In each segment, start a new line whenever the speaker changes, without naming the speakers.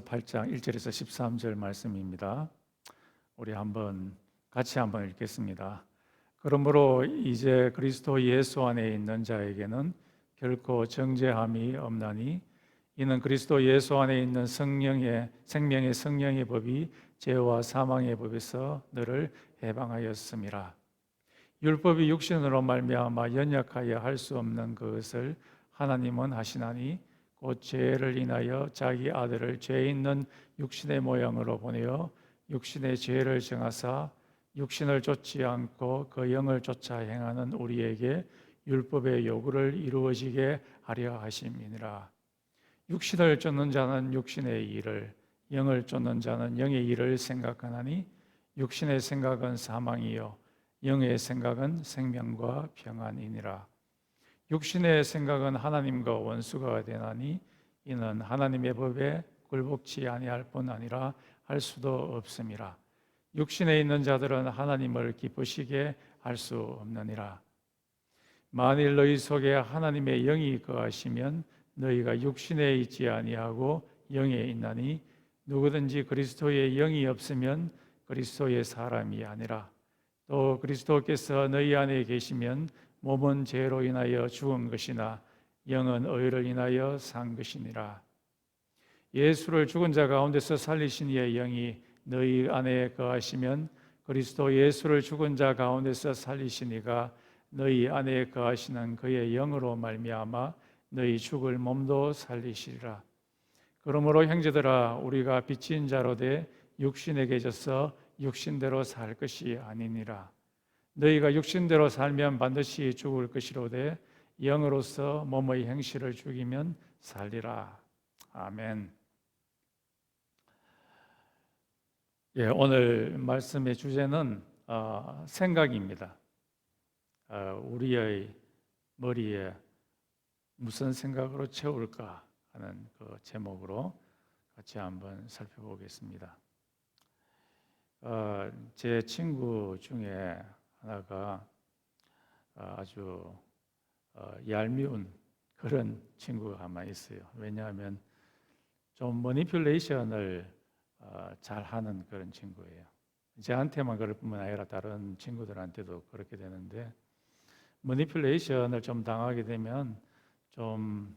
8장 1절에서 13절 말씀입니다. 우리 같이 한번 읽겠습니다. 그러므로 이제 그리스도 예수 안에 있는 자에게는 결코 정죄함이 없나니 이는 그리스도 예수 안에 있는 생명의 성령의 법이 죄와 사망의 법에서 너를 해방하였음이라. 율법이 육신으로 말미암아 연약하여 할 수 없는 그것을 하나님은 하시나니 곧 죄를 인하여 자기 아들을 죄 있는 육신의 모양으로 보내어 육신의 죄를 정하사 육신을 쫓지 않고 그 영을 쫓아 행하는 우리에게 율법의 요구를 이루어지게 하려 하심이니라. 육신을 쫓는 자는 육신의 일을, 영을 쫓는 자는 영의 일을 생각하나니 육신의 생각은 사망이요 영의 생각은 생명과 평안이니라. 육신의 생각은 하나님과 원수가 되나니 이는 하나님의 법에 굴복치 아니할 뿐 아니라 할 수도 없음이라. 육신에 있는 자들은 하나님을 기쁘시게 할 수 없느니라. 만일 너희 속에 하나님의 영이 거하시면 너희가 육신에 있지 아니하고 영에 있나니 누구든지 그리스도의 영이 없으면 그리스도의 사람이 아니라. 또 그리스도께서 너희 안에 계시면 몸은 죄로 인하여 죽은 것이나 영은 의를 인하여 산 것이니라. 예수를 죽은 자 가운데서 살리신 이의 영이 너희 안에 거하시면 그리스도 예수를 죽은 자 가운데서 살리신 이가 너희 안에 거하시는 그의 영으로 말미암아 너희 죽을 몸도 살리시리라. 그러므로 형제들아 우리가 빚진 자로 돼 육신에게 져서 육신대로 살 것이 아니니라. 너희가 육신대로 살면 반드시 죽을 것이로되 영으로서 몸의 행실을 죽이면 살리라. 아멘. 오늘 말씀의 주제는 생각입니다. 우리의 머리에 무슨 생각으로 채울까 하는 그 제목으로 같이 한번 살펴보겠습니다. 제 친구 중에 하나가 아주 얄미운 그런 친구가 아마 있어요. 왜냐하면 좀 머니퓰레이션을 잘 하는 그런 친구예요. 저한테만 그럴 뿐만 아니라 다른 친구들한테도 그렇게 되는데, 머니퓰레이션을 좀 당하게 되면 좀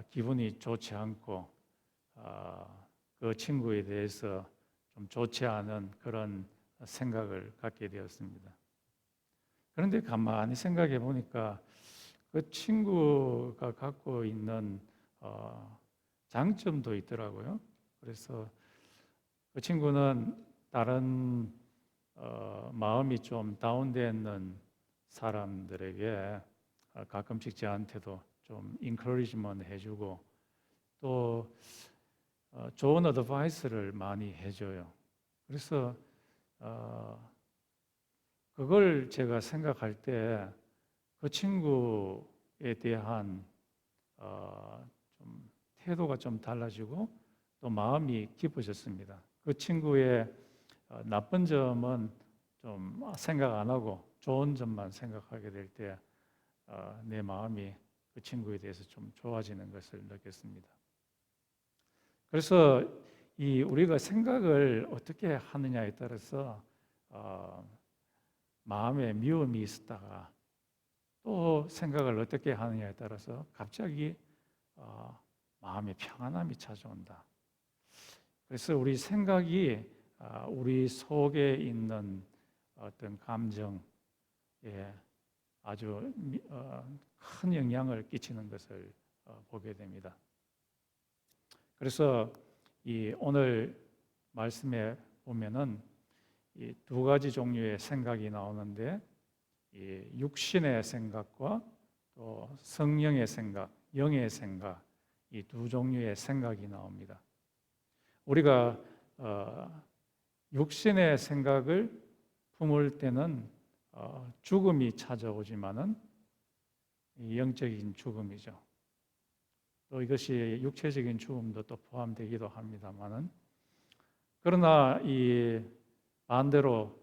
기분이 좋지 않고 그 친구에 대해서 좀 좋지 않은 그런 생각을 갖게 되었습니다. 그런데 가만히 생각해 보니까 그 친구가 갖고 있는 장점도 있더라고요. 그래서 그 친구는 다른 마음이 좀 다운되어 있는 사람들에게 가끔씩 저한테도 좀 인커리지먼트 해주고 또 좋은 어드바이스를 많이 해줘요. 그래서 그걸 제가 생각할 때 그 친구에 대한 좀 태도가 좀 달라지고 또 마음이 깊어졌습니다. 그 친구의 나쁜 점은 좀 생각 안 하고 좋은 점만 생각하게 될 때 내 마음이 그 친구에 대해서 좀 좋아지는 것을 느꼈습니다. 그래서 우리가 생각을 어떻게 하느냐에 따라서 마음에 미움이 있었다가 또 생각을 어떻게 하느냐에 따라서 갑자기 마음에 평안함이 찾아온다. 그래서 우리 생각이 우리 속에 있는 어떤 감정에 아주 큰 영향을 끼치는 것을 보게 됩니다. 그래서 오늘 말씀에 보면은 이 두 가지 종류의 생각이 나오는데, 이 육신의 생각과 또 성령의 생각, 영의 생각, 이 두 종류의 생각이 나옵니다. 우리가 육신의 생각을 품을 때는 죽음이 찾아오지만은 영적인 죽음이죠. 또 이것이 육체적인 죽음도 또 포함되기도 합니다만은, 그러나 이 반대로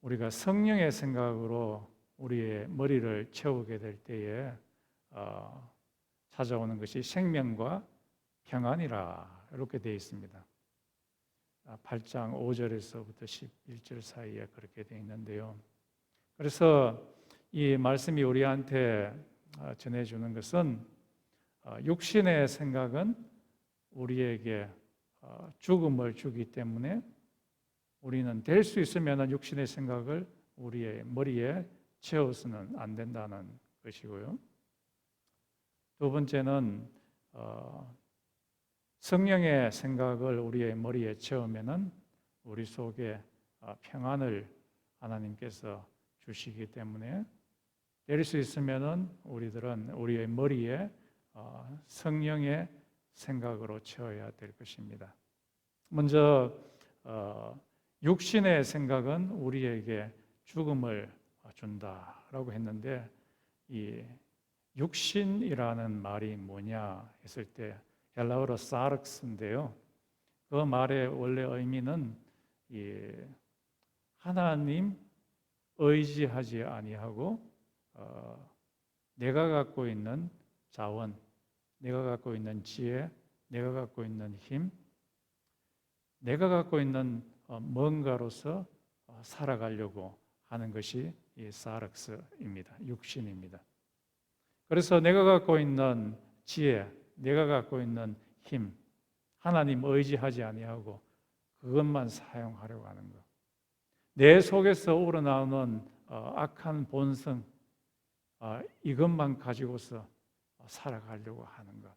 우리가 성령의 생각으로 우리의 머리를 채우게 될 때에 찾아오는 것이 생명과 평안이라 이렇게 되어 있습니다. 8장 5절에서부터 11절 사이에 그렇게 되어 있는데요. 그래서 이 말씀이 우리한테 전해주는 것은 육신의 생각은 우리에게 죽음을 주기 때문에 우리는 될 수 있으면 육신의 생각을 우리의 머리에 채워서는 안 된다는 것이고요. 두 번째는 성령의 생각을 우리의 머리에 채우면은 우리 속에 평안을 하나님께서 주시기 때문에 될 수 있으면은 우리들은 우리의 머리에 성령의 생각으로 채워야 될 것입니다. 먼저 육신의 생각은 우리에게 죽음을 준다라고 했는데 이 육신이라는 말이 뭐냐 했을 때 헬라어로 사르크스인데요. 그 말의 원래 의미는 하나님 의지하지 아니하고 내가 갖고 있는 자원, 내가 갖고 있는 지혜, 내가 갖고 있는 힘, 내가 갖고 있는 뭔가로서 살아가려고 하는 것이 이 사르크스입니다. 육신입니다. 그래서 내가 갖고 있는 지혜, 내가 갖고 있는 힘, 하나님 의지하지 아니하고 그것만 사용하려고 하는 것. 내 속에서 우러나오는 악한 본성, 이것만 가지고서 살아가려고 하는 것.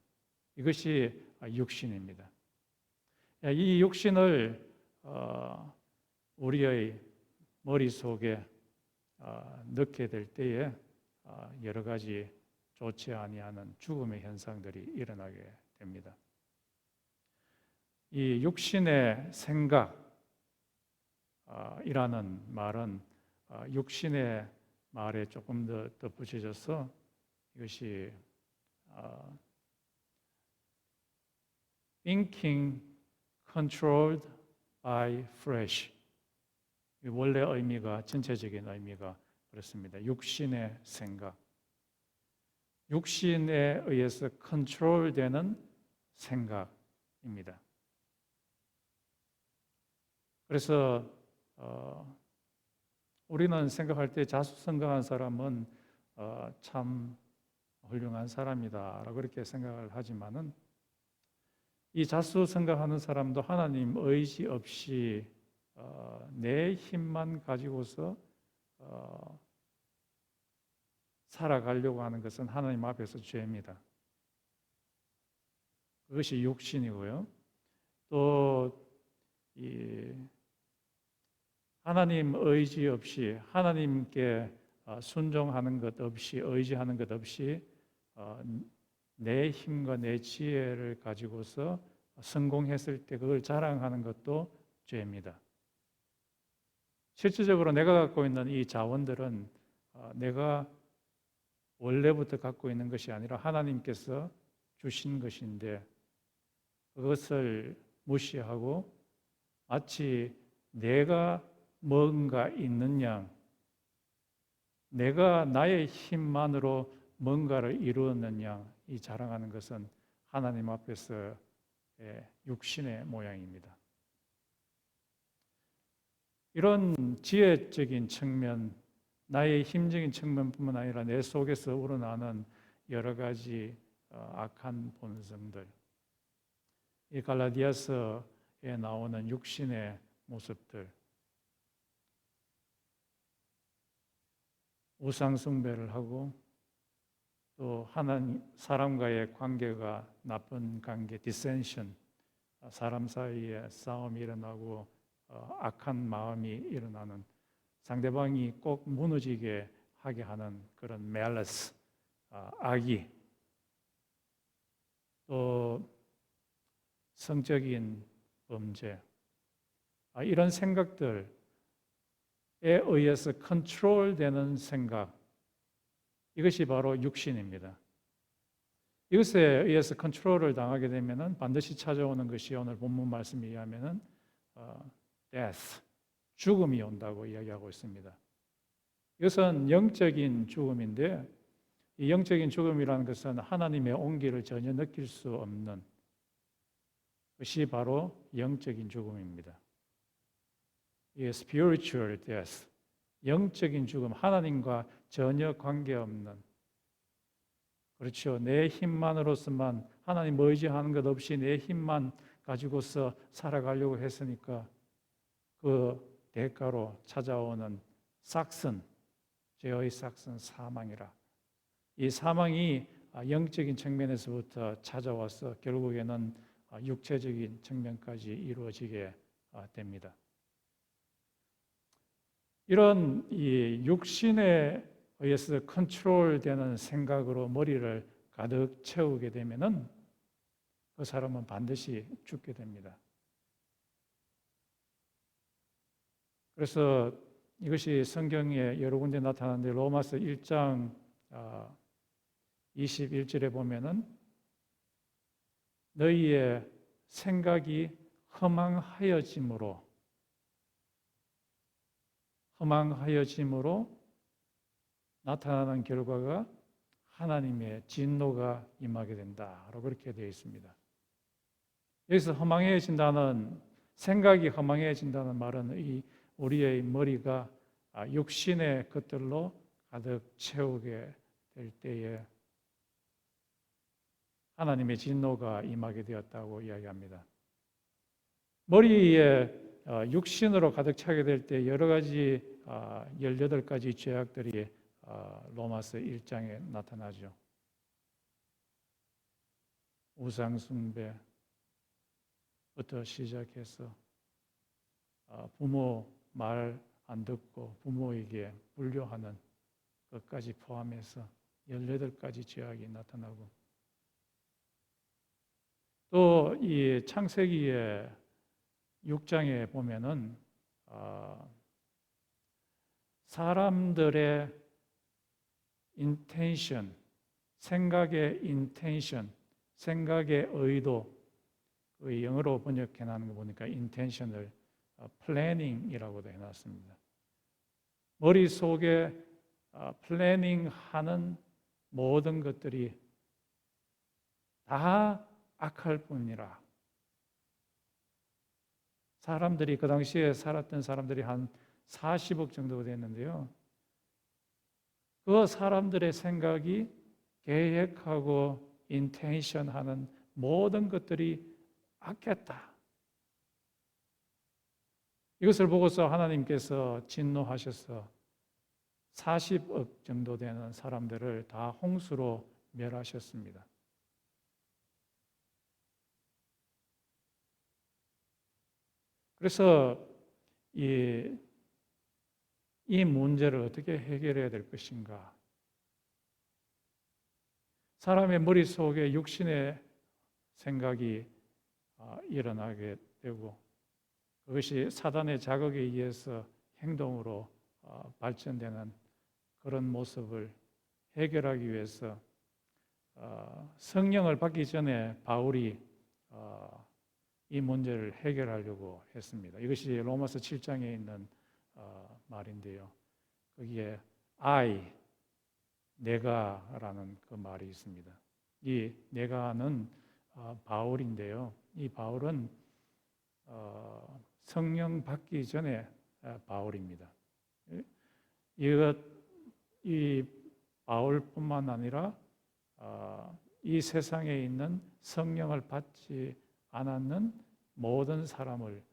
이것이 육신입니다. 이 육신을 우리의 머릿속에 넣게 될 때에 여러 가지 좋지 아니하는 죽음의 현상들이 일어나게 됩니다. 이 육신의 생각이라는 말은 육신의 말에 조금 더 덧붙여져서 이것이 thinking controlled by flesh. 원래 의미가 전체적인 의미가 그렇습니다. 육신의 생각. 육신에 의해서 컨트롤되는 생각입니다. 그래서 우리는 생각할 때 자수성가한 사람은 참 훌륭한 사람이다라고 그렇게 생각을 하지만은 이 자수성가하는 사람도 하나님 의지 없이 내 힘만 가지고서 살아가려고 하는 것은 하나님 앞에서 죄입니다. 그것이 육신이고요. 또 이 하나님 의지 없이 하나님께 순종하는 것 없이 의지하는 것 없이 내 힘과 내 지혜를 가지고서 성공했을 때 그걸 자랑하는 것도 죄입니다. 실질적으로 내가 갖고 있는 이 자원들은 내가 원래부터 갖고 있는 것이 아니라 하나님께서 주신 것인데 그것을 무시하고 마치 내가 뭔가 있는 양, 내가 나의 힘만으로 뭔가를 이루었는 양, 이 자랑하는 것은 하나님 앞에서의 육신의 모양입니다. 이런 지혜적인 측면, 나의 힘적인 측면뿐만 아니라 내 속에서 우러나는 여러 가지 악한 본성들, 이 갈라디아서에 나오는 육신의 모습들, 우상 숭배를 하고 또 하나님 사람과의 관계가 나쁜 관계, 디센션, 사람 사이에 싸움이 일어나고 악한 마음이 일어나는, 상대방이 꼭 무너지게 하게 하는 그런 멜러스, 악의, 또 성적인 범죄, 이런 생각들에 의해서 컨트롤되는 생각, 이것이 바로 육신입니다. 이것에 의해서 컨트롤을 당하게 되면은 반드시 찾아오는 것이 오늘 본문 말씀에 의하면은 death, 죽음이 온다고 이야기하고 있습니다. 이것은 영적인 죽음인데 이 영적인 죽음이라는 것은 하나님의 온기를 전혀 느낄 수 없는 그것이 바로 영적인 죽음입니다. 이게 spiritual death, 영적인 죽음, 하나님과 전혀 관계없는, 그렇죠. 내 힘만으로서만, 하나님 의지하는 것 없이 내 힘만 가지고서 살아가려고 했으니까 그 대가로 찾아오는 삭슨, 죄의 삭슨, 사망이라. 이 사망이 영적인 측면에서부터 찾아와서 결국에는 육체적인 측면까지 이루어지게 됩니다. 이런 이 육신에 의해서 컨트롤되는 생각으로 머리를 가득 채우게 되면은 그 사람은 반드시 죽게 됩니다. 그래서 이것이 성경에 여러 군데 나타나는데 로마서 1장 21절에 보면은 너희의 생각이 허망하여짐으로 나타나는 결과가 하나님의 진노가 임하게 된다라고 그렇게 되어 있습니다. 여기서 허망해진다는, 생각이 허망해진다는 말은 이 우리의 머리가 육신의 것들로 가득 채우게 될 때에 하나님의 진노가 임하게 되었다고 이야기합니다. 머리에 육신으로 가득 차게 될 때 여러 가지 18가지 죄악들이 로마서 1장에 나타나죠. 우상숭배부터 시작해서 부모 말 안 듣고 부모에게 불효하는 것까지 포함해서 18가지 죄악이 나타나고, 또 이 창세기의 6장에 보면은 사람들의 intention, 생각의 intention, 생각의 의도, 그 영어로 번역해 놨는 거 보니까 intention을 planning이라고도 해놨습니다. 머릿속에 플래닝하는 모든 것들이 다 악할 뿐이라. 사람들이 그 당시에 살았던 사람들이 한 40억 정도 됐는데요. 그 사람들의 생각이 계획하고 인텐션하는 모든 것들이 악했다. 이것을 보고서 하나님께서 진노하셔서 40억 정도 되는 사람들을 다 홍수로 멸하셨습니다. 그래서 이 문제를 어떻게 해결해야 될 것인가? 사람의 머릿속에 육신의 생각이 일어나게 되고, 그것이 사단의 자극에 의해서 행동으로 발전되는 그런 모습을 해결하기 위해서 성령을 받기 전에 바울이 이 문제를 해결하려고 했습니다. 이것이 로마서 7장에 있는 말인데요. 거기에 I, 내가라는 그 말이 있습니다. 이 내가는 바울인데요. 이 바울은 성령 받기 전에 바울입니다. 이 바울뿐만 아니라 이 세상에 있는 성령을 받지 않았는 모든 사람을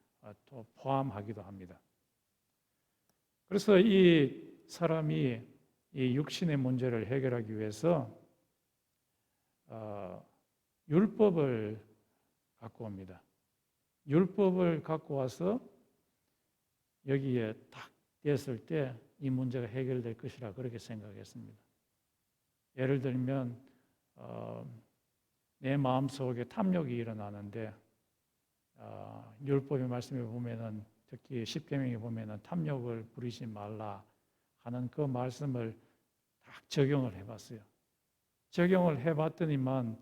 또 포함하기도 합니다. 그래서 이 사람이 이 육신의 문제를 해결하기 위해서 율법을 갖고 옵니다. 율법을 갖고 와서 여기에 딱 됐을 때 이 문제가 해결될 것이라 그렇게 생각했습니다. 예를 들면 내 마음속에 탐욕이 일어나는데 율법의 말씀에 보면은, 특히 십계명에 보면은 탐욕을 부리지 말라 하는 그 말씀을 딱 적용을 해봤어요. 적용을 해봤더니만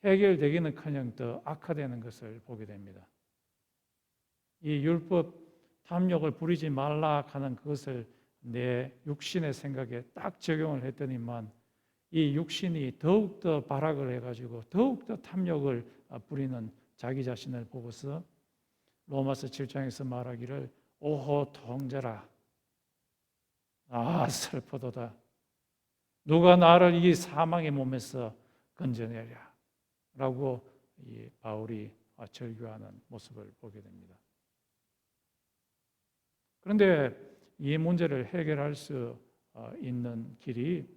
해결되기는커녕 더 악화되는 것을 보게 됩니다. 이 율법 탐욕을 부리지 말라 하는 그것을 내 육신의 생각에 딱 적용을 했더니만 이 육신이 더욱더 발악을 해가지고 더욱더 탐욕을 부리는 자기 자신을 보고서 로마서 7장에서 말하기를 오호 통제라, 아 슬퍼도다, 누가 나를 이 사망의 몸에서 건져내랴 라고 이 바울이 절규하는 모습을 보게 됩니다. 그런데 이 문제를 해결할 수 있는 길이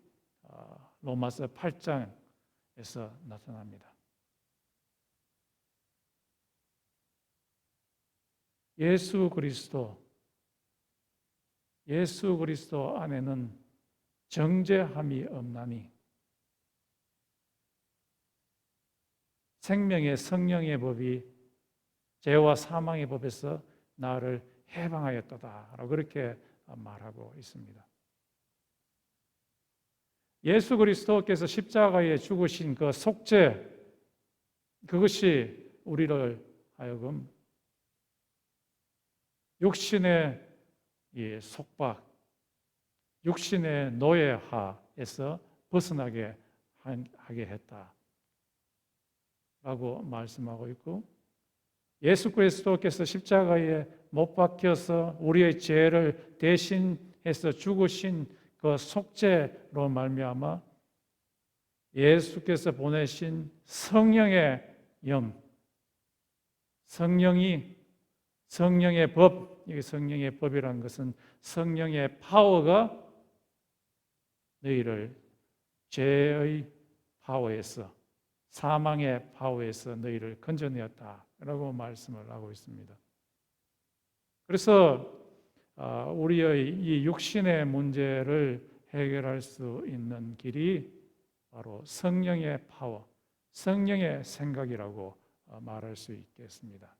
로마서 8장에서 나타납니다. 예수 그리스도 안에는 정죄함이 없나니 생명의 성령의 법이 죄와 사망의 법에서 나를 해방하였도다 라고 그렇게 말하고 있습니다. 예수 그리스도께서 십자가에 죽으신 그 속죄, 그것이 우리를 하여금 육신의 이 속박, 육신의 노예하에서 벗어나게 하게 했다라고 말씀하고 있고, 예수 그리스도께서 십자가에 못 박혀서 우리의 죄를 대신해서 죽으신 그 속죄로 말미암아 예수께서 보내신 성령의 영, 성령의 법, 이 성령의 법이라는 것은 성령의 파워가 너희를 죄의 파워에서, 사망의 파워에서 너희를 건져내었다라고 말씀을 하고 있습니다. 그래서 우리의 이 육신의 문제를 해결할 수 있는 길이 바로 성령의 파워, 성령의 생각이라고 말할 수 있겠습니다.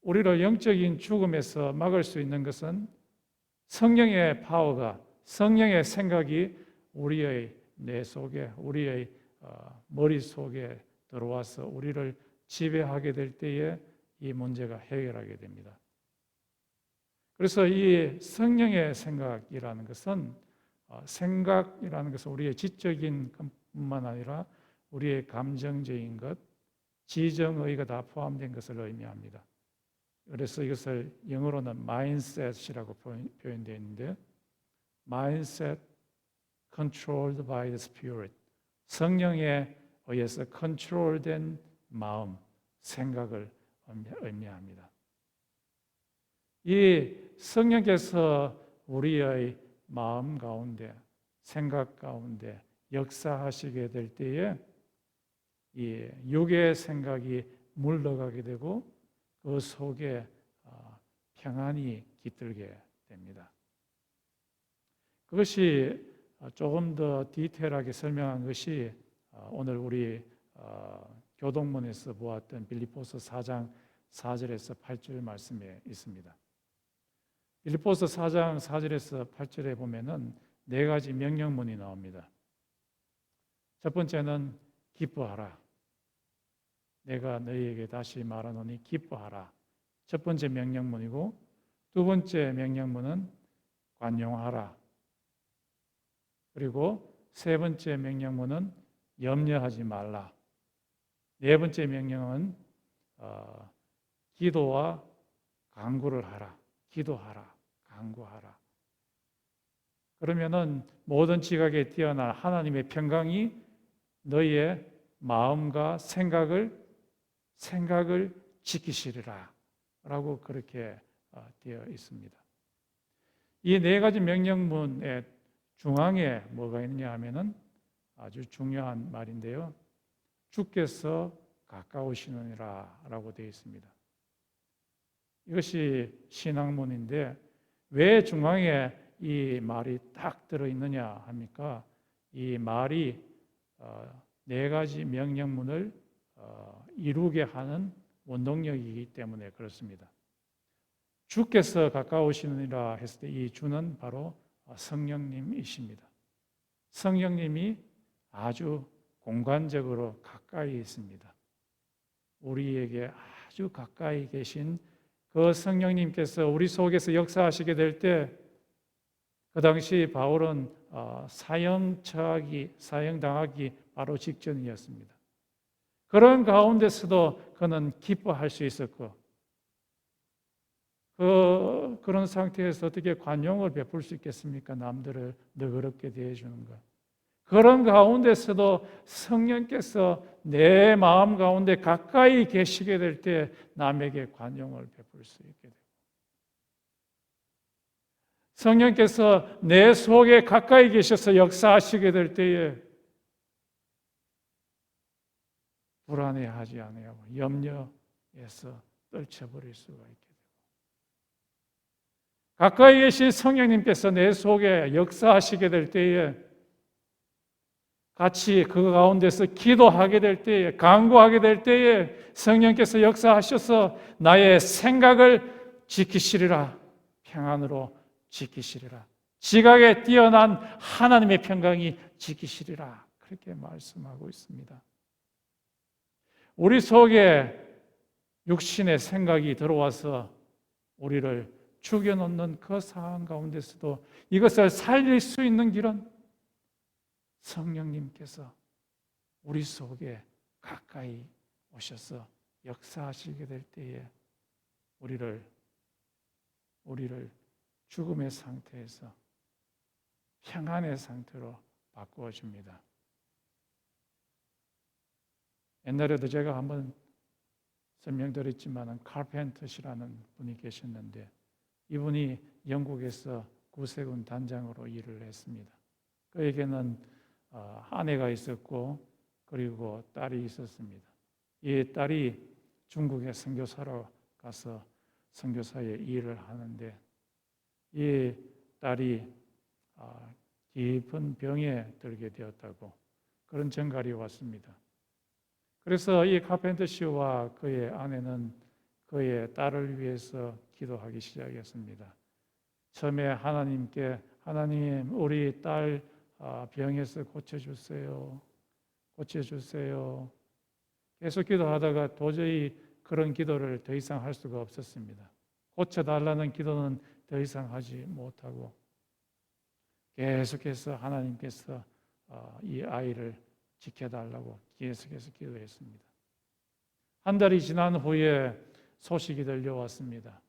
우리를 영적인 죽음에서 막을 수 있는 것은 성령의 파워가, 성령의 생각이 우리의 뇌 속에, 우리의 머릿속에 들어와서 우리를 지배하게 될 때에 이 문제가 해결하게 됩니다. 그래서 이 성령의 생각이라는 것은 우리의 지적인 것뿐만 아니라 우리의 감정적인 것, 지정의가 다 포함된 것을 의미합니다. 그래서 이것을 영어로는 mindset이라고 표현되어 있는데, mindset controlled by the Spirit, 성령에 의해서 컨트롤된 마음, 생각을 의미합니다. 이 성령께서 우리의 마음 가운데, 생각 가운데 역사하시게 될 때에 이 육의 생각이 물러가게 되고 그 속에 평안이 깃들게 됩니다. 그것이 조금 더 디테일하게 설명한 것이 오늘 우리 교동문에서 보았던 빌립보서 4장 4절에서 8절 말씀에 있습니다. 빌립보서 4장 4절에서 8절에 보면은 네 가지 명령문이 나옵니다. 첫 번째는 기뻐하라. 내가 너희에게 다시 말하노니 기뻐하라. 첫 번째 명령문이고, 두 번째 명령문은 관용하라. 그리고 세 번째 명령문은 염려하지 말라. 네 번째 명령은 기도와 간구를 하라. 기도하라. 간구하라. 그러면은 모든 지각에 뛰어난 하나님의 평강이 너희의 마음과 생각을 지키시리라 라고 그렇게 되어 있습니다. 이 네 가지 명령문의 중앙에 뭐가 있느냐 하면은 아주 중요한 말인데요. 주께서 가까우시느니라 라고 되어 있습니다. 이것이 신앙문인데 왜 중앙에 이 말이 딱 들어있느냐 합니까? 이 말이 네 가지 명령문을 이루게 하는 원동력이기 때문에 그렇습니다. 주께서 가까우시느니라 했을 때 이 주는 바로 성령님이십니다. 성령님이 아주 공간적으로 가까이 있습니다. 우리에게 아주 가까이 계신 그 성령님께서 우리 속에서 역사하시게 될 때, 그 당시 바울은 사형당하기 바로 직전이었습니다. 그런 가운데서도 그는 기뻐할 수 있었고 그런 상태에서 어떻게 관용을 베풀 수 있겠습니까? 남들을 너그럽게 대해주는 것. 그런 가운데서도 성령께서 내 마음 가운데 가까이 계시게 될 때 남에게 관용을 베풀 수 있게 됩니다. 성령께서 내 속에 가까이 계셔서 역사하시게 될 때에 불안해하지 않아요. 염려에서 떨쳐버릴 수가 있게 됩니다. 가까이 계신 성령님께서 내 속에 역사하시게 될 때에 같이 그 가운데서 기도하게 될 때에 간구하게 될 때에 성령께서 역사하셔서 나의 생각을 지키시리라. 평안으로 지키시리라. 지각에 뛰어난 하나님의 평강이 지키시리라. 그렇게 말씀하고 있습니다. 우리 속에 육신의 생각이 들어와서 우리를 죽여놓는 그 상황 가운데서도 이것을 살릴 수 있는 길은 성령님께서 우리 속에 가까이 오셔서 역사하시게 될 때에 우리를 죽음의 상태에서 평안의 상태로 바꾸어 줍니다. 옛날에도 제가 한번 설명드렸지만 카펜터시라는 분이 계셨는데 이분이 영국에서 구세군 단장으로 일을 했습니다. 그에게는 아내가 있었고 그리고 딸이 있었습니다. 이 딸이 중국에 선교사로 가서 선교사의 일을 하는데 이 딸이 깊은 병에 들게 되었다고 그런 전갈이 왔습니다. 그래서 이 카펜터 씨와 그의 아내는 그의 딸을 위해서 기도하기 시작했습니다. 처음에 하나님께 하나님 우리 딸 병에서 고쳐주세요. 고쳐주세요. 계속 기도하다가 도저히 그런 기도를 더 이상 할 수가 없었습니다. 고쳐달라는 기도는 더 이상 하지 못하고 계속해서 하나님께서 이 아이를 지켜달라고 계속해서 기도했습니다. 한 달이 지난 후에 소식이 들려왔습니다.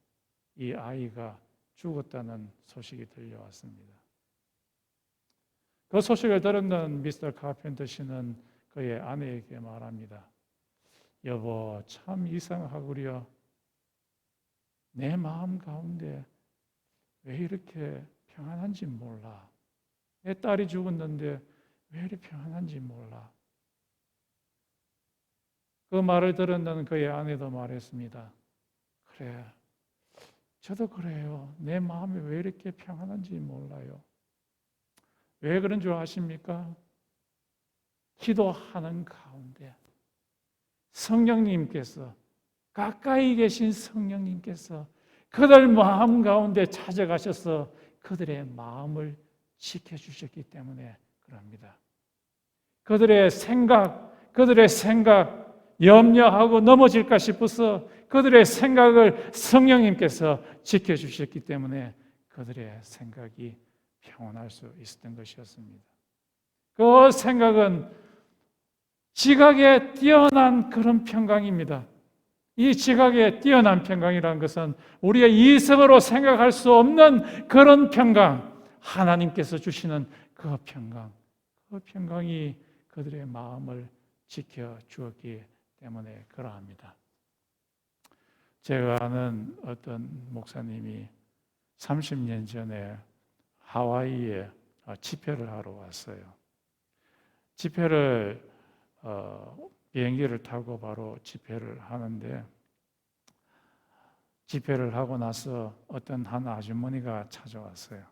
이 아이가 죽었다는 소식이 들려왔습니다. 그 소식을 들은 미스터 카펜터 씨는 그의 아내에게 말합니다. 여보, 참 이상하구려. 내 마음 가운데 왜 이렇게 평안한지 몰라. 내 딸이 죽었는데 왜 이렇게 평안한지 몰라. 그 말을 들은 그의 아내도 말했습니다. 그래, 저도 그래요. 내 마음이 왜 이렇게 평안한지 몰라요. 왜 그런 줄 아십니까? 기도하는 가운데 성령님께서 가까이 계신 성령님께서 그들 마음 가운데 찾아가셔서 그들의 마음을 지켜주셨기 때문에 그럽니다. 그들의 생각 염려하고 넘어질까 싶어서 그들의 생각을 성령님께서 지켜주셨기 때문에 그들의 생각이 평온할 수 있었던 것이었습니다. 그 생각은 지각에 뛰어난 그런 평강입니다. 이 지각에 뛰어난 평강이라는 것은 우리의 이성으로 생각할 수 없는 그런 평강, 하나님께서 주시는 그 평강, 그 평강이 그들의 마음을 지켜주었기 때문에 그러합니다. 제가 아는 어떤 목사님이 30년 전에 하와이에 집회를 하러 왔어요. 집회를 비행기를 타고 바로 집회를 하는데 집회를 하고 나서 어떤 한 아주머니가 찾아왔어요.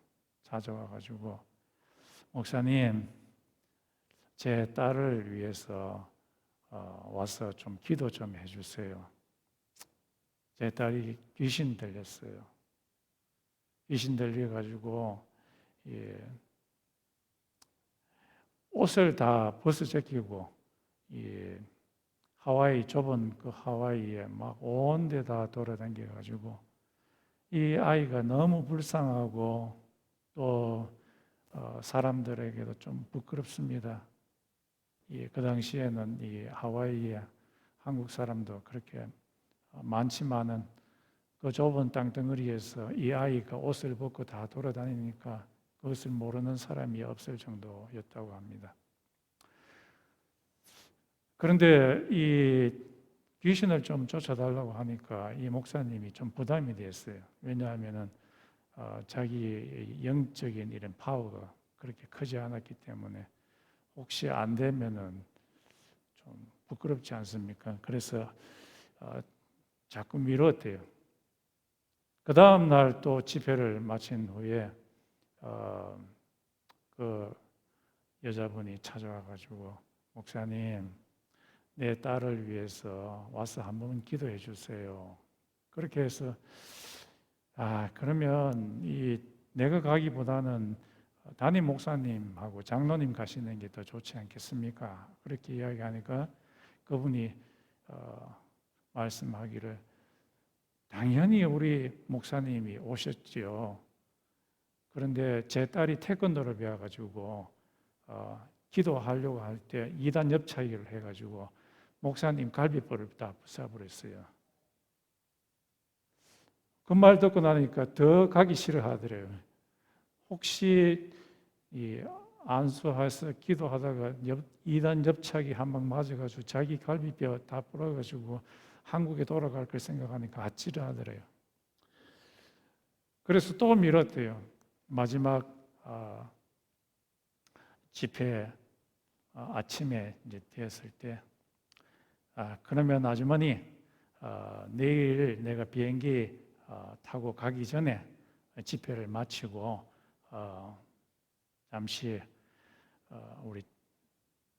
찾아와가지고 목사님, 제 딸을 위해서 와서 좀 기도 좀 해주세요. 제 딸이 귀신 들렸어요. 귀신 들려가지고 옷을 다 벗어제끼고 하와이 좁은 그 하와이에 막 온 데 다 돌아다녀가지고 이 아이가 너무 불쌍하고 또 사람들에게도 좀 부끄럽습니다. 그 당시에는 이 하와이에 한국 사람도 그렇게 많지만은 그 좁은 땅덩어리에서 이 아이가 옷을 벗고 다 돌아다니니까 그것을 모르는 사람이 없을 정도였다고 합니다. 그런데 이 귀신을 좀 쫓아달라고 하니까 이 목사님이 좀 부담이 됐어요. 왜냐하면은 자기 영적인 이런 파워가 그렇게 크지 않았기 때문에 혹시 안 되면은 좀 부끄럽지 않습니까? 그래서 자꾸 미뤘대요. 그 다음 날 또 집회를 마친 후에 그 여자분이 찾아와 가지고 목사님, 내 딸을 위해서 와서 한번 기도해 주세요. 그렇게 해서 그러면 내가 가기보다는 담임 목사님하고 장로님 가시는 게 더 좋지 않겠습니까? 그렇게 이야기하니까 그분이 말씀하기를 당연히 우리 목사님이 오셨지요. 그런데 제 딸이 태권도를 배워가지고 기도하려고 할 때 이단 옆차기를 해가지고 목사님 갈비뼈를 다 부숴버렸어요. 그 말 듣고 나니까 더 가기 싫어하더래요. 혹시 안수해서 기도하다가 이단 옆차기 한 방 맞아가지고 자기 갈비뼈 다 부러가지고 한국에 돌아갈 걸 생각하니까 아찔하더래요. 그래서 또 미뤘대요. 마지막 집회 아침에 이제 되었을 때 그러면 아주머니 내일 내가 비행기 타고 가기 전에 집회를 마치고 잠시 우리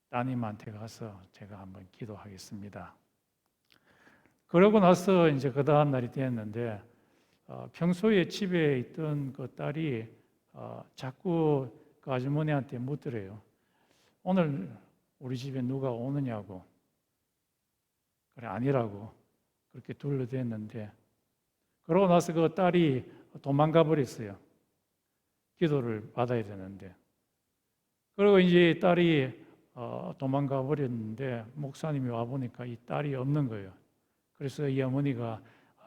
따님한테 가서 제가 한번 기도하겠습니다. 그러고 나서 이제 그 다음 날이 되었는데 평소에 집에 있던 그 딸이 자꾸 그 아주머니한테 묻더래요. 오늘 우리 집에 누가 오느냐고. 그래, 아니라고. 그렇게 둘러댔는데 그러고 나서 그 딸이 도망가 버렸어요. 기도를 받아야 되는데. 그리고 이제 딸이 도망가 버렸는데 목사님이 와보니까 이 딸이 없는 거예요. 그래서 이 어머니가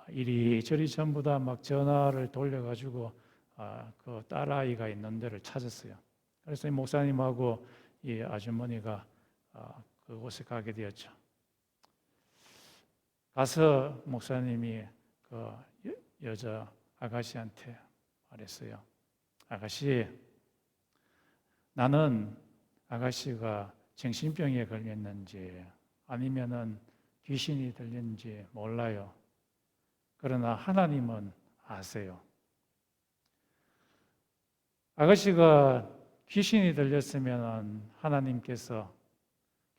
이리저리 전부 다 막 전화를 돌려가지고 그 딸아이가 있는 데를 찾았어요. 그래서 이 목사님하고 이 아주머니가 그곳에 가게 되었죠. 가서 목사님이 그 여자 아가씨한테 말했어요. 아가씨, 나는 아가씨가 정신병에 걸렸는지 아니면은 귀신이 들렸는지 몰라요. 그러나 하나님은 아세요. 아가씨가 귀신이 들렸으면 하나님께서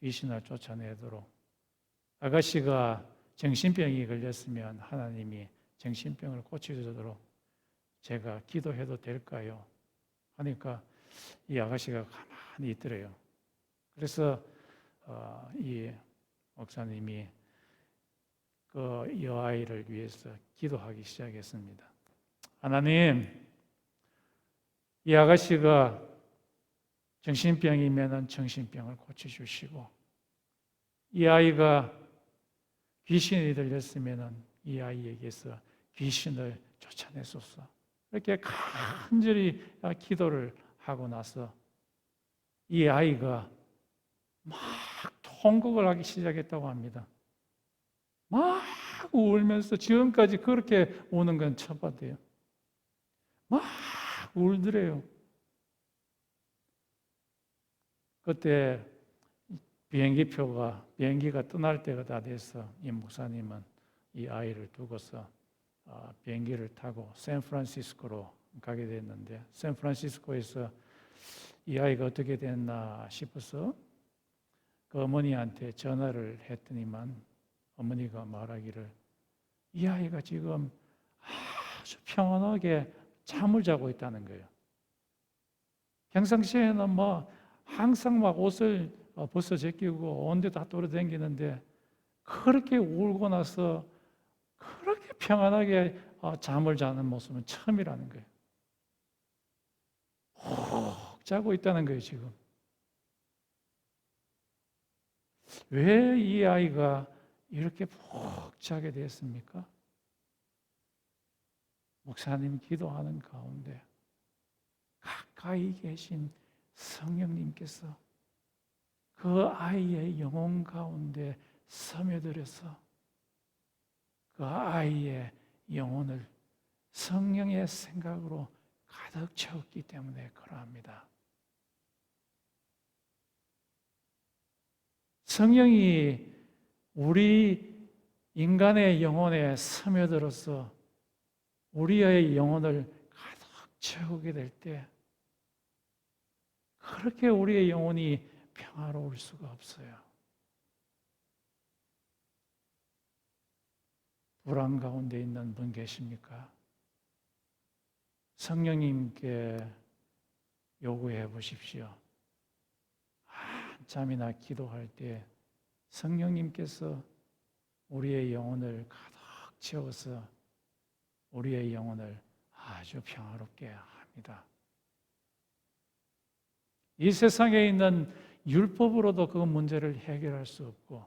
귀신을 쫓아내도록, 아가씨가 정신병이 걸렸으면 하나님이 정신병을 고쳐주도록 제가 기도해도 될까요? 하니까 이 아가씨가 가만히 있더래요. 그래서 이 목사님이 그 여아이를 위해서 기도하기 시작했습니다. 하나님, 이 아가씨가 정신병이면 정신병을 고쳐주시고, 이 아이가 귀신이 들렸으면 이 아이에게서 귀신을 쫓아내소서. 이렇게 간절히 기도를 하고 나서 이 아이가 막 통곡을 하기 시작했다고 합니다. 막 울면서, 지금까지 그렇게 우는 건 첫 번째예요. 막 울더래요. 그때 비행기가 떠날 때가 다 돼서 이 목사님은 이 아이를 두고서 비행기를 타고 샌프란시스코로 가게 됐는데, 샌프란시스코에서 이 아이가 어떻게 됐나 싶어서 그 어머니한테 전화를 했더니만 어머니가 말하기를 이 아이가 지금 아주 평온하게 잠을 자고 있다는 거예요. 평상시에는 뭐 항상 막 옷을 벗어 제끼고 온데 다 돌아다니는데 그렇게 울고 나서 그렇게 평안하게 잠을 자는 모습은 처음이라는 거예요. 훅 자고 있다는 거예요, 지금. 왜 이 아이가 이렇게 푹 자게 되었습니까? 목사님 기도하는 가운데 가까이 계신 성령님께서 그 아이의 영혼 가운데 스며들어서 그 아이의 영혼을 성령의 생각으로 가득 채웠기 때문에 그러합니다. 성령이 우리 인간의 영혼에 스며들어서 우리의 영혼을 가득 채우게 될 때 그렇게 우리의 영혼이 평화로울 수가 없어요. 불안 가운데 있는 분 계십니까? 성령님께 요구해 보십시오. 한참이나 기도할 때 성령님께서 우리의 영혼을 가득 채워서 우리의 영혼을 아주 평화롭게 합니다. 이 세상에 있는 율법으로도 그 문제를 해결할 수 없고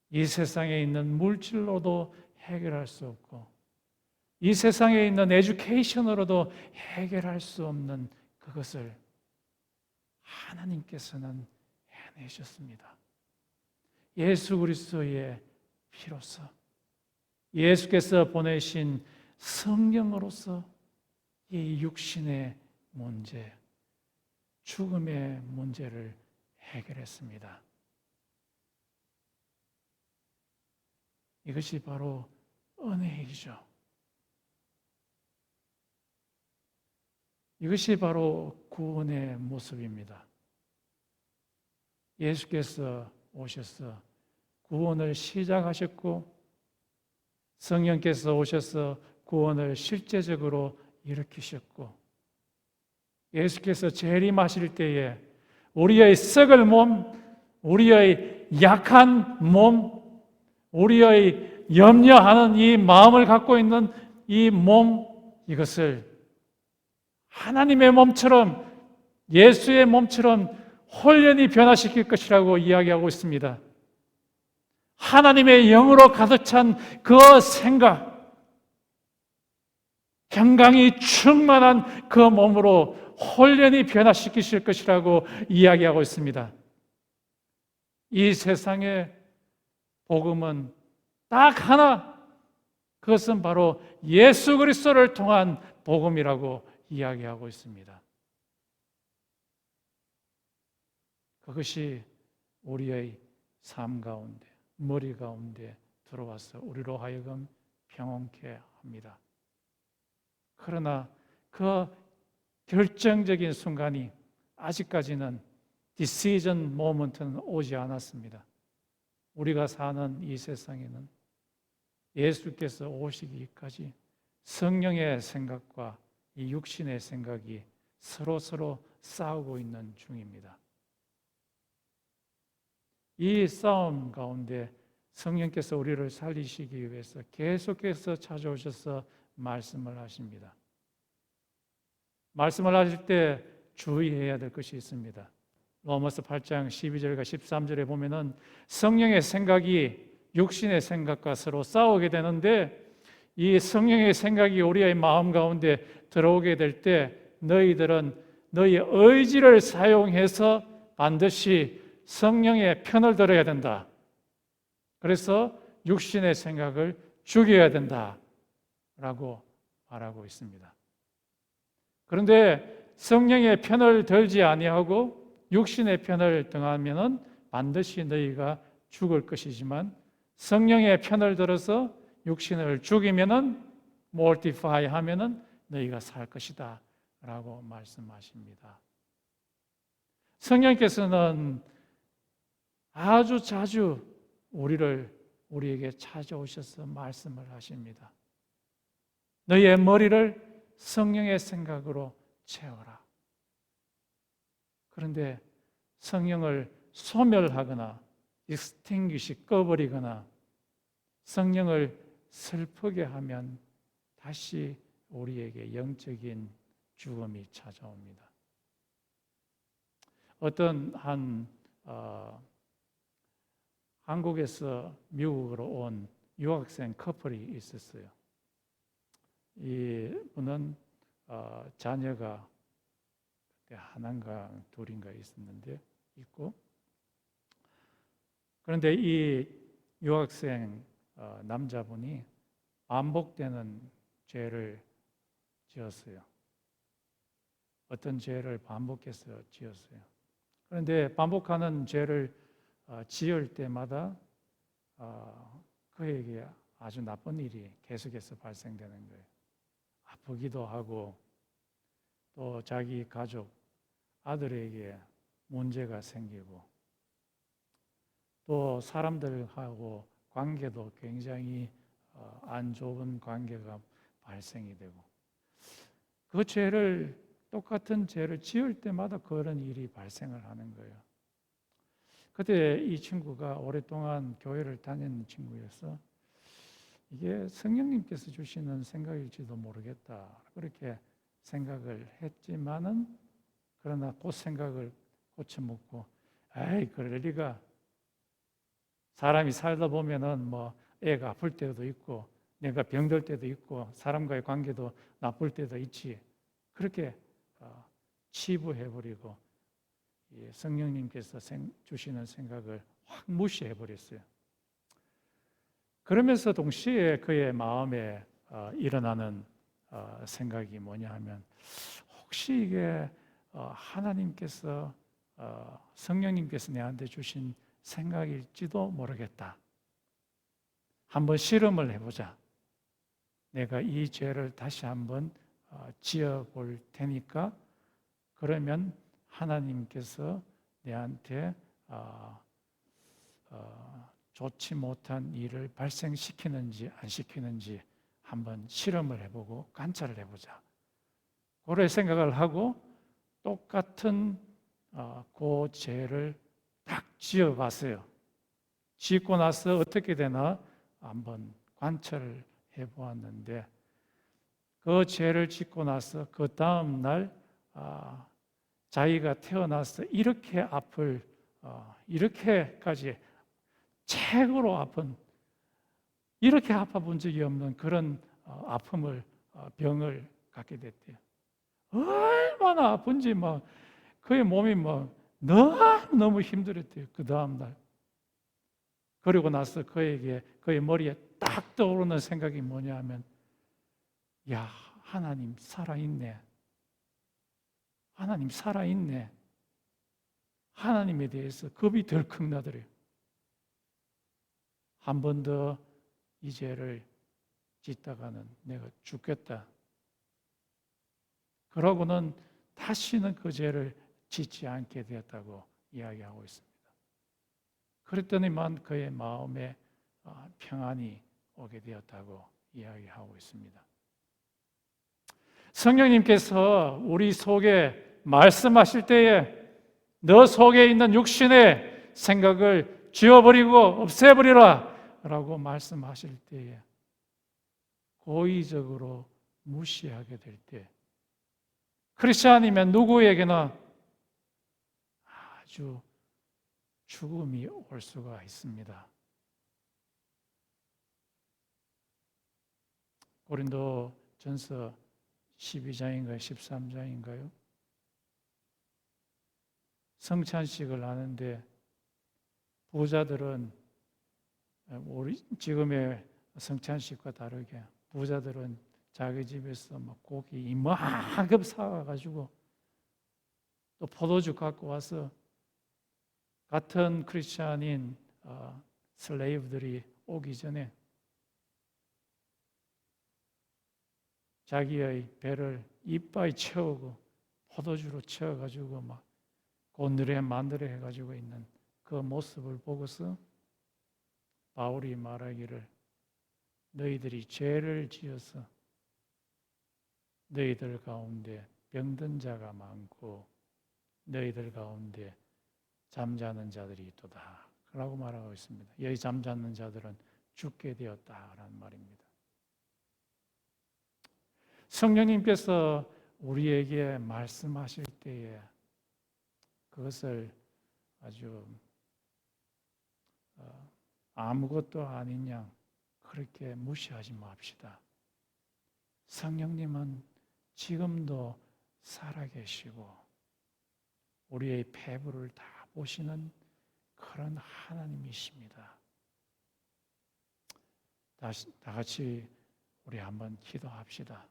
이 세상에 있는 물질로도 해결할 수 없고 이 세상에 있는 에듀케이션으로도 해결할 수 없는 그것을 하나님께서는 해내셨습니다. 예수 그리스도의 피로서 예수께서 보내신 성령으로서 이 육신의 문제, 죽음의 문제를 해결했습니다. 이것이 바로 은혜이죠. 이것이 바로 구원의 모습입니다. 예수께서 오셔서 구원을 시작하셨고 성령께서 오셔서 구원을 실제적으로 일으키셨고 예수께서 재림하실 때에 우리의 썩을 몸, 우리의 약한 몸, 우리의 염려하는 이 마음을 갖고 있는 이 몸, 이것을 하나님의 몸처럼 예수의 몸처럼 홀연히 변화시킬 것이라고 이야기하고 있습니다. 하나님의 영으로 가득 찬 그 생각, 평강이 충만한 그 몸으로 홀연히 변화시키실 것이라고 이야기하고 있습니다. 이 세상의 복음은 딱 하나, 그것은 바로 예수 그리스도를 통한 복음이라고 이야기하고 있습니다. 그것이 우리의 삶 가운데, 머리 가운데 들어와서 우리로 하여금 평온케 합니다. 그러나 그 결정적인 순간이 아직까지는 decision moment는 오지 않았습니다. 우리가 사는 이 세상에는 예수께서 오시기까지 성령의 생각과 이 육신의 생각이 서로 싸우고 있는 중입니다. 이 싸움 가운데 성령께서 우리를 살리시기 위해서 계속해서 찾아오셔서 말씀을 하십니다. 말씀을 하실 때 주의해야 될 것이 있습니다. 로마서 8장 12절과 13절에 보면은 성령의 생각이 육신의 생각과 서로 싸우게 되는데 이 성령의 생각이 우리의 마음 가운데 들어오게 될 때 너희들은 너희 의지를 사용해서 반드시 성령의 편을 들어야 된다. 그래서 육신의 생각을 죽여야 된다 라고 말하고 있습니다. 그런데 성령의 편을 들지 아니하고 육신의 편을 등하면은 반드시 너희가 죽을 것이지만 성령의 편을 들어서 육신을 죽이면은 mortify 하면은 너희가 살 것이다 라고 말씀하십니다. 성령께서는 아주 자주 우리에게 찾아오셔서 말씀을 하십니다. 너희의 머리를 성령의 생각으로 채워라. 그런데 성령을 소멸하거나 extinguish, 꺼버리거나 성령을 슬프게 하면 다시 우리에게 영적인 죽음이 찾아옵니다. 어떤 한 한국에서 미국으로 온 유학생 커플이 있었어요. 이 분은 자녀가 하나인가 둘인가 있고, 그런데 이 유학생 남자분이 반복되는 죄를 지었어요. 어떤 죄를 반복해서 지었어요. 그런데 반복하는 죄를 지을 때마다 그에게 아주 나쁜 일이 계속해서 발생되는 거예요. 아프기도 하고 또 자기 가족, 아들에게 문제가 생기고 또 사람들하고 관계도 굉장히 안 좋은 관계가 발생이 되고 그 똑같은 죄를 지을 때마다 그런 일이 발생을 하는 거예요. 그때 이 친구가 오랫동안 교회를 다니는 친구여서 이게 성령님께서 주시는 생각일지도 모르겠다 그렇게 생각을 했지만은 그러나 그 생각을 고쳐먹고 에이 그럴 리가 사람이 살다 보면은 뭐 애가 아플 때도 있고 내가 병들 때도 있고 사람과의 관계도 나쁠 때도 있지 그렇게 치부해버리고 성령님께서 주시는 생각을 확 무시해버렸어요. 그러면서 동시에 그의 마음에 일어나는 생각이 뭐냐 하면 혹시 이게 하나님께서 성령님께서 내한테 주신 생각일지도 모르겠다. 한번 실험을 해보자. 내가 이 죄를 다시 한번 지어볼 테니까 그러면 하나님께서 내한테 좋지 못한 일을 발생시키는지 안 시키는지 한번 실험을 해보고 관찰을 해보자. 그런 생각을 하고 똑같은 그 죄를 딱 지어봤어요. 짓고 나서 어떻게 되나 한번 관찰을 해보았는데 그 죄를 짓고 나서 그 다음 날 자기가 태어나서 이렇게 이렇게까지 최고로 아픈 이렇게 아파본 적이 없는 그런 병을 갖게 됐대요. 얼마나 아픈지 그의 몸이 너무 힘들었대요. 그 다음 날. 그리고 나서 그의 머리에 딱 떠오르는 생각이 뭐냐 하면 야, 하나님 살아있네. 하나님 살아있네. 하나님에 대해서 겁이 덜컥 나더래요. 한 번 더 이 죄를 짓다가는 내가 죽겠다. 그러고는 다시는 그 죄를 짓지 않게 되었다고 이야기하고 있습니다. 그랬더니만 그의 마음에 평안이 오게 되었다고 이야기하고 있습니다. 성령님께서 우리 속에 말씀하실 때에 너 속에 있는 육신의 생각을 지워버리고 없애버리라 라고 말씀하실 때에 고의적으로 무시하게 될 때 크리스찬이면 누구에게나 아주 죽음이 올 수가 있습니다. 고린도전서 12장인가요? 13장인가요? 성찬식을 하는데 부자들은 우리 지금의 성찬식과 다르게 부자들은 자기 집에서 고기 이만큼 사와가지고 또 포도주 갖고 와서 같은 크리스찬인 슬레이브들이 오기 전에 자기의 배를 이빠이 채우고 포도주로 채워가지고 곤드레 만드레 해가지고 있는 그 모습을 보고서 바울이 말하기를 너희들이 죄를 지어서 너희들 가운데 병든 자가 많고 너희들 가운데 잠자는 자들이 있도다 라고 말하고 있습니다. 여기 잠자는 자들은 죽게 되었다라는 말입니다. 성령님께서 우리에게 말씀하실 때에 그것을 아주 아무것도 아닌 양 그렇게 무시하지 맙시다. 성령님은 지금도 살아계시고 우리의 배부를 다 보시는 그런 하나님이십니다. 다 같이 우리 한번 기도합시다.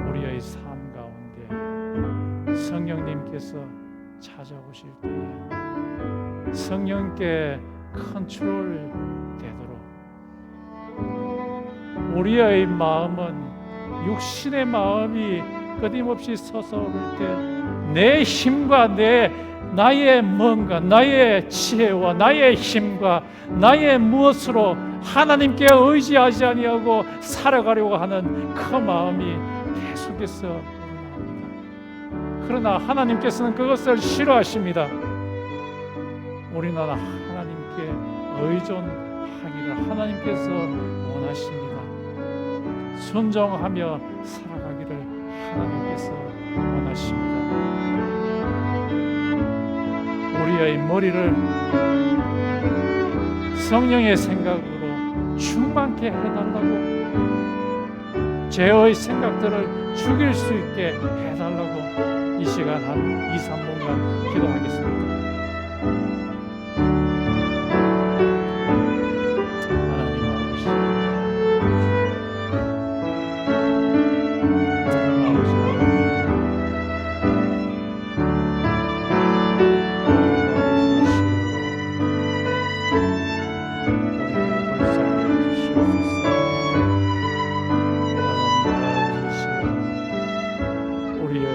우리의 삶 가운데 성령님께서 찾아오실 때에 성령께 컨트롤 되도록 우리의 마음은 육신의 마음이 끊임없이 솟아오를 때 내 힘과 나의 뭔가 나의 지혜와 나의 힘과 나의 무엇으로 하나님께 의지하지 아니하고 살아가려고 하는 그 마음이 계속해서 일어납니다. 그러나 하나님께서는 그것을 싫어하십니다. 우리는 하나님께 의존하기를 하나님께서 원하십니다. 순종하며 살아가기를 하나님께서 원하십니다. 우리의 머리를 성령의 생각으로 충만케 해달라고, 죄의 생각들을 죽일 수 있게 해달라고 이 시간 한 2-3분간 기도하겠습니다. 우리의